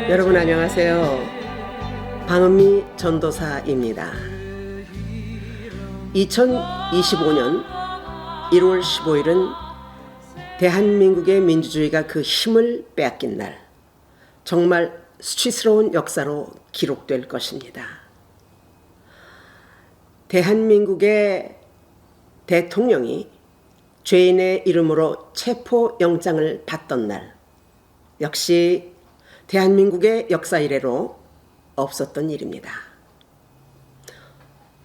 여러분 안녕하세요. 방은미 전도사입니다. 2025년 1월 15일은 대한민국의 민주주의가 그 힘을 빼앗긴 날, 정말 수치스러운 역사로 기록될 것입니다. 대한민국의 대통령이 죄인의 이름으로 체포영장을 받던 날, 역시 대한민국의 역사 이래로 없었던 일입니다.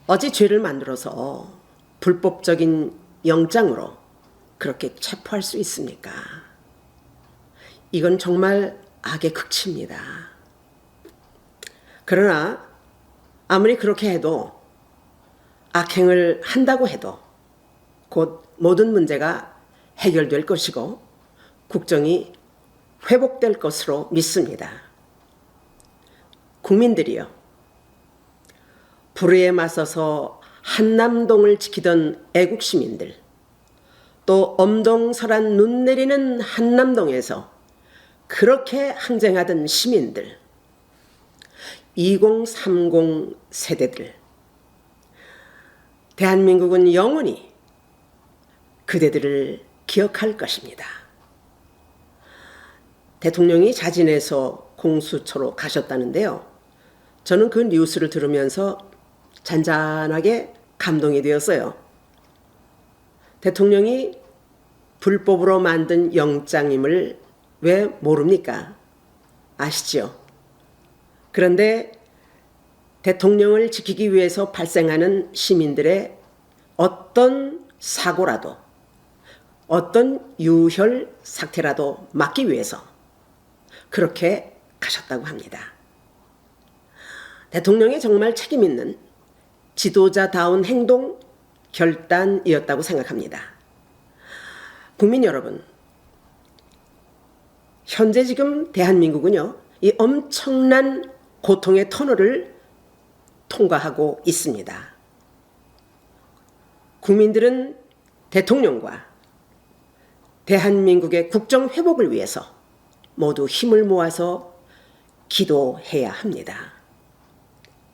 어찌 죄를 만들어서 불법적인 영장으로 그렇게 체포할 수 있습니까? 이건 정말 악의 극치입니다. 그러나 아무리 그렇게 해도, 악행을 한다고 해도 곧 모든 문제가 해결될 것이고 국정이 회복될 것으로 믿습니다. 국민들이요, 불의에 맞서서 한남동을 지키던 애국 시민들, 또 엄동설한 눈 내리는 한남동에서 그렇게 항쟁하던 시민들, 2030 세대들, 대한민국은 영원히 그대들을 기억할 것입니다. 대통령이 자진해서 공수처로 가셨다는데요. 저는 그 뉴스를 들으면서 잔잔하게 감동이 되었어요. 대통령이 불법으로 만든 영장임을 왜 모릅니까? 아시죠? 그런데 대통령을 지키기 위해서 발생하는 시민들의 어떤 사고라도, 어떤 유혈 사태라도 막기 위해서 그렇게 가셨다고 합니다. 대통령의 정말 책임 있는 지도자다운 행동, 결단이었다고 생각합니다. 국민 여러분, 현재 지금 대한민국은요, 이 엄청난 고통의 터널을 통과하고 있습니다. 국민들은 대통령과 대한민국의 국정 회복을 위해서 모두 힘을 모아서 기도해야 합니다.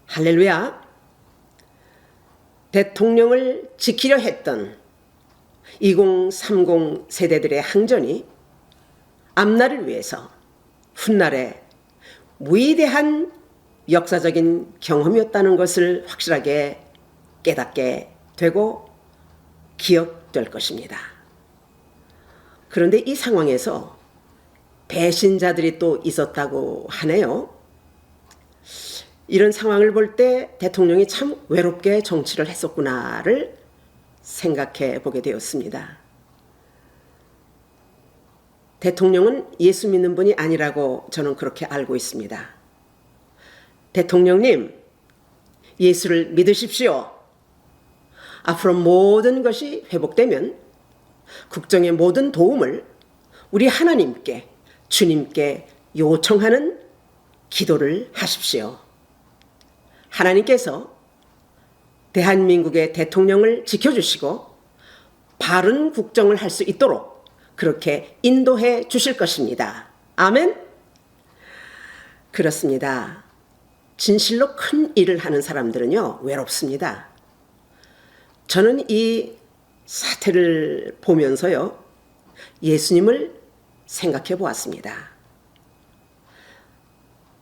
할렐루야! 대통령을 지키려 했던 2030 세대들의 항전이 앞날을 위해서 훗날에 위대한 역사적인 경험이었다는 것을 확실하게 깨닫게 되고 기억될 것입니다. 그런데 이 상황에서 배신자들이 또 있었다고 하네요. 이런 상황을 볼 때 대통령이 참 외롭게 정치를 했었구나를 생각해 보게 되었습니다. 대통령은 예수 믿는 분이 아니라고 저는 그렇게 알고 있습니다. 대통령님, 예수를 믿으십시오. 앞으로 모든 것이 회복되면 국정의 모든 도움을 우리 하나님께, 주님께 요청하는 기도를 하십시오. 하나님께서 대한민국의 대통령을 지켜주시고 바른 국정을 할 수 있도록 그렇게 인도해 주실 것입니다. 아멘? 그렇습니다. 진실로 큰 일을 하는 사람들은요, 외롭습니다. 저는 이 사태를 보면서요, 예수님을 생각해 보았습니다.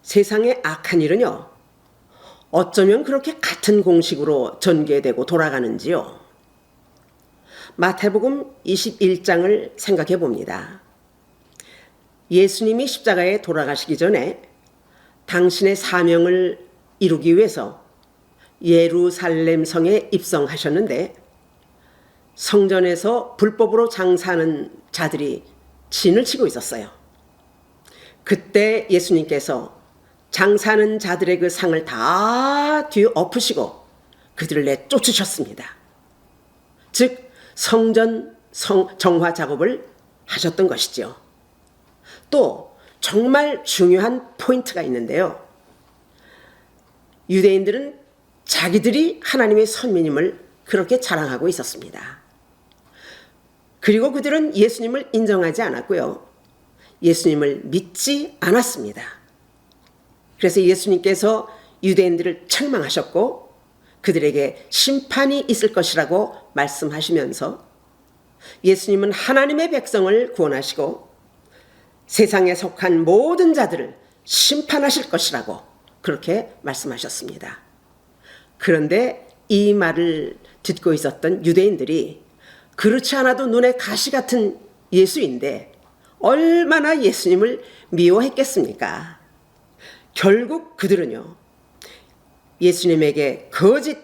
세상의 악한 일은요, 어쩌면 그렇게 같은 공식으로 전개되고 돌아가는지요. 마태복음 21장을 생각해 봅니다. 예수님이 십자가에 돌아가시기 전에 당신의 사명을 이루기 위해서 예루살렘 성에 입성하셨는데, 성전에서 불법으로 장사하는 자들이 진을 치고 있었어요. 그때 예수님께서 장사하는 자들의 그 상을 다 뒤엎으시고 그들을 내쫓으셨습니다. 즉 성전 정화 작업을 하셨던 것이죠. 또 정말 중요한 포인트가 있는데요. 유대인들은 자기들이 하나님의 선민임을 그렇게 자랑하고 있었습니다. 그리고 그들은 예수님을 인정하지 않았고요. 예수님을 믿지 않았습니다. 그래서 예수님께서 유대인들을 책망하셨고 그들에게 심판이 있을 것이라고 말씀하시면서 예수님은 하나님의 백성을 구원하시고 세상에 속한 모든 자들을 심판하실 것이라고 그렇게 말씀하셨습니다. 그런데 이 말을 듣고 있었던 유대인들이 그렇지 않아도 눈에 가시 같은 예수인데 얼마나 예수님을 미워했겠습니까? 결국 그들은요, 예수님에게 거짓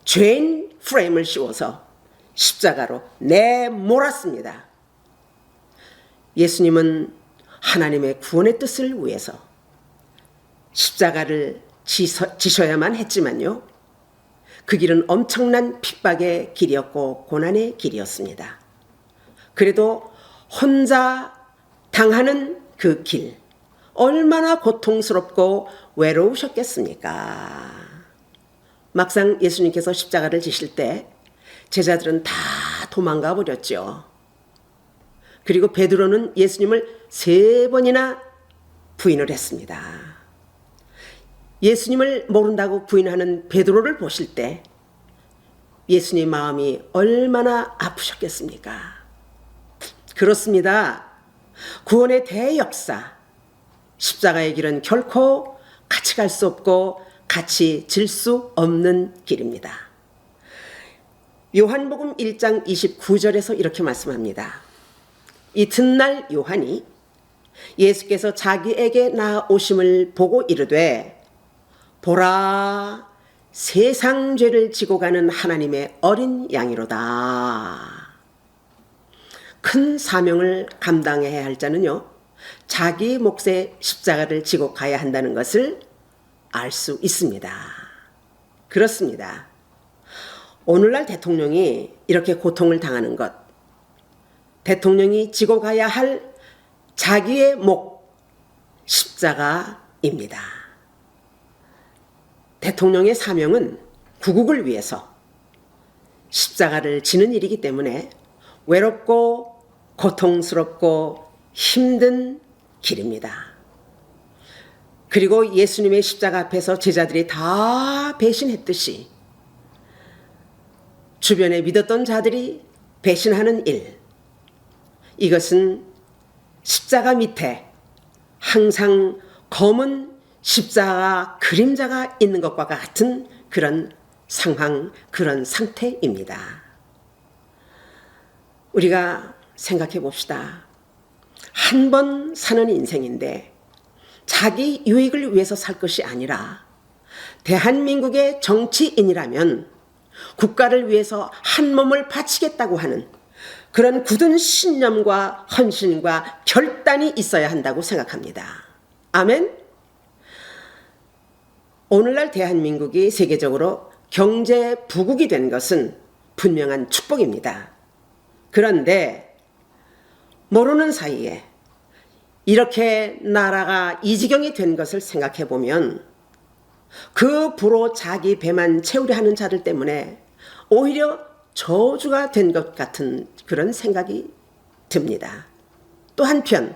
죄인 프레임을 씌워서 십자가로 내몰았습니다. 예수님은 하나님의 구원의 뜻을 위해서 십자가를 지셔야만 했지만요, 그 길은 엄청난 핍박의 길이었고 고난의 길이었습니다. 그래도 혼자 당하는 그 길, 얼마나 고통스럽고 외로우셨겠습니까? 막상 예수님께서 십자가를 지실 때 제자들은 다 도망가 버렸죠. 그리고 베드로는 예수님을 3번이나 부인을 했습니다. 예수님을 모른다고 부인하는 베드로를 보실 때 예수님 마음이 얼마나 아프셨겠습니까? 그렇습니다. 구원의 대역사, 십자가의 길은 결코 같이 갈 수 없고 같이 질 수 없는 길입니다. 요한복음 1장 29절에서 이렇게 말씀합니다. 이튿날 요한이 예수께서 자기에게 나오심을 보고 이르되 보라, 세상 죄를 지고 가는 하나님의 어린 양이로다. 큰 사명을 감당해야 할 자는요, 자기 몫의 십자가를 지고 가야 한다는 것을 알 수 있습니다. 그렇습니다. 오늘날 대통령이 이렇게 고통을 당하는 것, 대통령이 지고 가야 할 자기의 목, 십자가입니다. 대통령의 사명은 구국을 위해서 십자가를 지는 일이기 때문에 외롭고 고통스럽고 힘든 길입니다. 그리고 예수님의 십자가 앞에서 제자들이 다 배신했듯이 주변에 믿었던 자들이 배신하는 일, 이것은 십자가 밑에 항상 검은 십자가 그림자가 있는 것과 같은 그런 상황, 그런 상태입니다. 우리가 생각해 봅시다. 한 번 사는 인생인데 자기 유익을 위해서 살 것이 아니라 대한민국의 정치인이라면 국가를 위해서 한 몸을 바치겠다고 하는 그런 굳은 신념과 헌신과 결단이 있어야 한다고 생각합니다. 아멘? 오늘날 대한민국이 세계적으로 경제 부국이 된 것은 분명한 축복입니다. 그런데 모르는 사이에 이렇게 나라가 이 지경이 된 것을 생각해 보면 그 부로 자기 배만 채우려 하는 자들 때문에 오히려 저주가 된 것 같은 그런 생각이 듭니다. 또 한편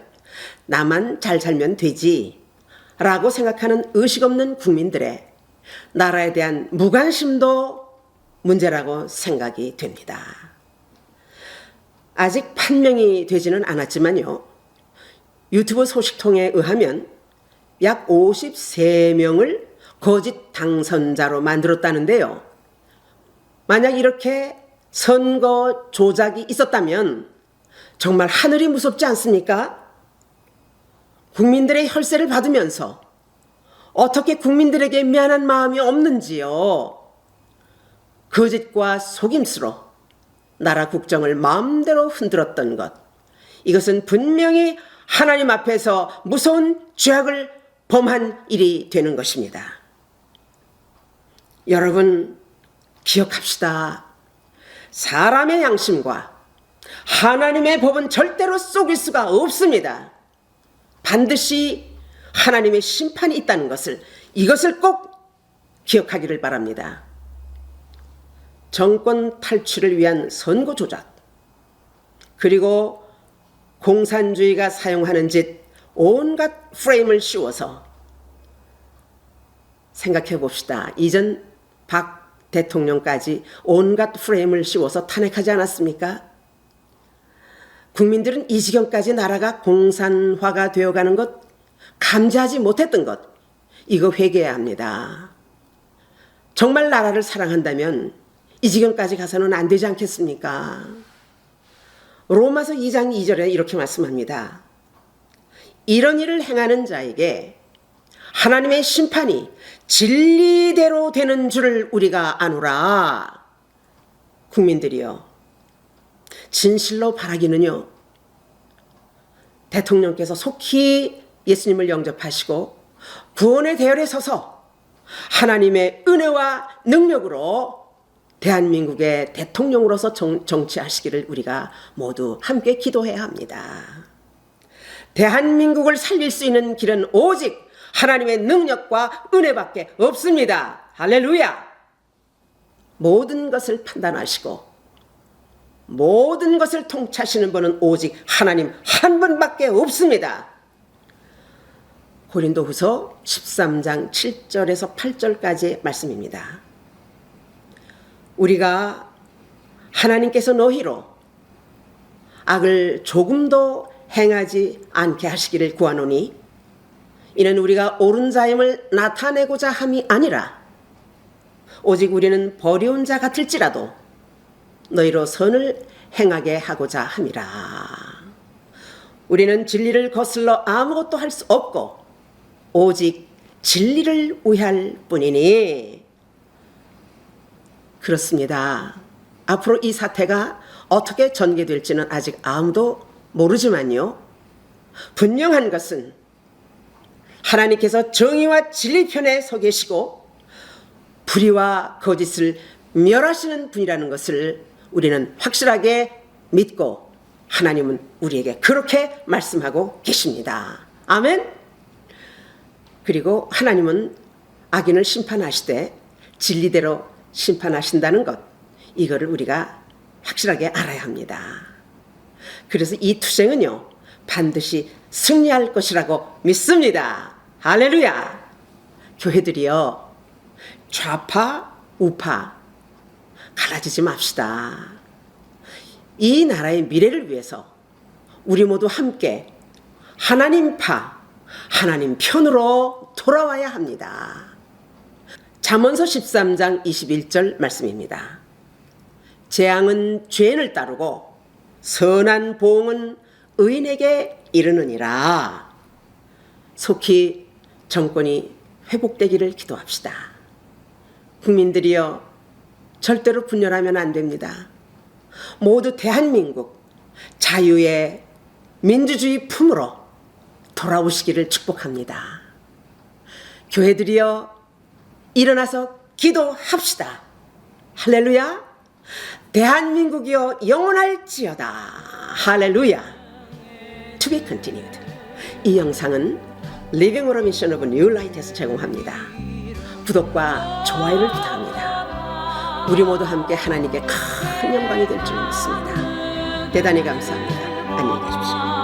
나만 잘 살면 되지 라고 생각하는 의식 없는 국민들의 나라에 대한 무관심도 문제라고 생각이 됩니다. 아직 판명이 되지는 않았지만요, 유튜브 소식통에 의하면 약 53명을 거짓 당선자로 만들었다는데요. 만약 이렇게 선거 조작이 있었다면 정말 하늘이 무섭지 않습니까? 국민들의 혈세를 받으면서 어떻게 국민들에게 미안한 마음이 없는지요. 거짓과 속임수로 나라 국정을 마음대로 흔들었던 것, 이것은 분명히 하나님 앞에서 무서운 죄악을 범한 일이 되는 것입니다. 여러분 기억합시다. 사람의 양심과 하나님의 법은 절대로 속일 수가 없습니다. 반드시 하나님의 심판이 있다는 것을, 이것을 꼭 기억하기를 바랍니다. 정권 탈취를 위한 선거 조작, 그리고 공산주의가 사용하는 짓 온갖 프레임을 씌워서 생각해 봅시다. 이전 박 대통령까지 온갖 프레임을 씌워서 탄핵하지 않았습니까? 국민들은 이 지경까지 나라가 공산화가 되어가는 것, 감지하지 못했던 것, 이거 회개해야 합니다. 정말 나라를 사랑한다면 이 지경까지 가서는 안 되지 않겠습니까? 로마서 2장 2절에 이렇게 말씀합니다. 이런 일을 행하는 자에게 하나님의 심판이 진리대로 되는 줄을 우리가 아노라. 국민들이여, 진실로 바라기는요, 대통령께서 속히 예수님을 영접하시고 구원의 대열에 서서 하나님의 은혜와 능력으로 대한민국의 대통령으로서 정치하시기를 우리가 모두 함께 기도해야 합니다. 대한민국을 살릴 수 있는 길은 오직 하나님의 능력과 은혜밖에 없습니다. 할렐루야! 모든 것을 판단하시고 모든 것을 통치하시는 분은 오직 하나님 한 분밖에 없습니다. 고린도후서 13장 7절에서 8절까지의 말씀입니다. 우리가 하나님께서 너희로 악을 조금도 행하지 않게 하시기를 구하노니 이는 우리가 옳은 자임을 나타내고자 함이 아니라 오직 우리는 버리운 자 같을지라도 너희로 선을 행하게 하고자 함이라. 우리는 진리를 거슬러 아무것도 할 수 없고 오직 진리를 위할 뿐이니. 그렇습니다. 앞으로 이 사태가 어떻게 전개될지는 아직 아무도 모르지만요, 분명한 것은 하나님께서 정의와 진리 편에 서 계시고 불의와 거짓을 멸하시는 분이라는 것을 우리는 확실하게 믿고 하나님은 우리에게 그렇게 말씀하고 계십니다. 아멘. 그리고 하나님은 악인을 심판하시되 진리대로 심판하신다는 것, 이거를 우리가 확실하게 알아야 합니다. 그래서 이 투쟁은요, 반드시 승리할 것이라고 믿습니다. 할렐루야! 교회들이요, 좌파, 우파 갈라지지 맙시다. 이 나라의 미래를 위해서 우리 모두 함께 하나님파, 하나님 편으로 돌아와야 합니다. 잠언서 13장 21절 말씀입니다. 재앙은 죄인을 따르고 선한 보응은 의인에게 이르느니라. 속히 정권이 회복되기를 기도합시다. 국민들이여, 절대로 분열하면 안 됩니다. 모두 대한민국 자유의 민주주의 품으로 돌아오시기를 축복합니다. 교회들이여, 일어나서 기도합시다. 할렐루야! 대한민국이여 영원할지어다. 할렐루야! To be continued. 이 영상은 Living on a Mission of New Light에서 제공합니다. 구독과 좋아요를 부탁합니다. 우리 모두 함께 하나님께 큰 영광이 될 줄 믿습니다. 대단히 감사합니다. 안녕히 계십시오.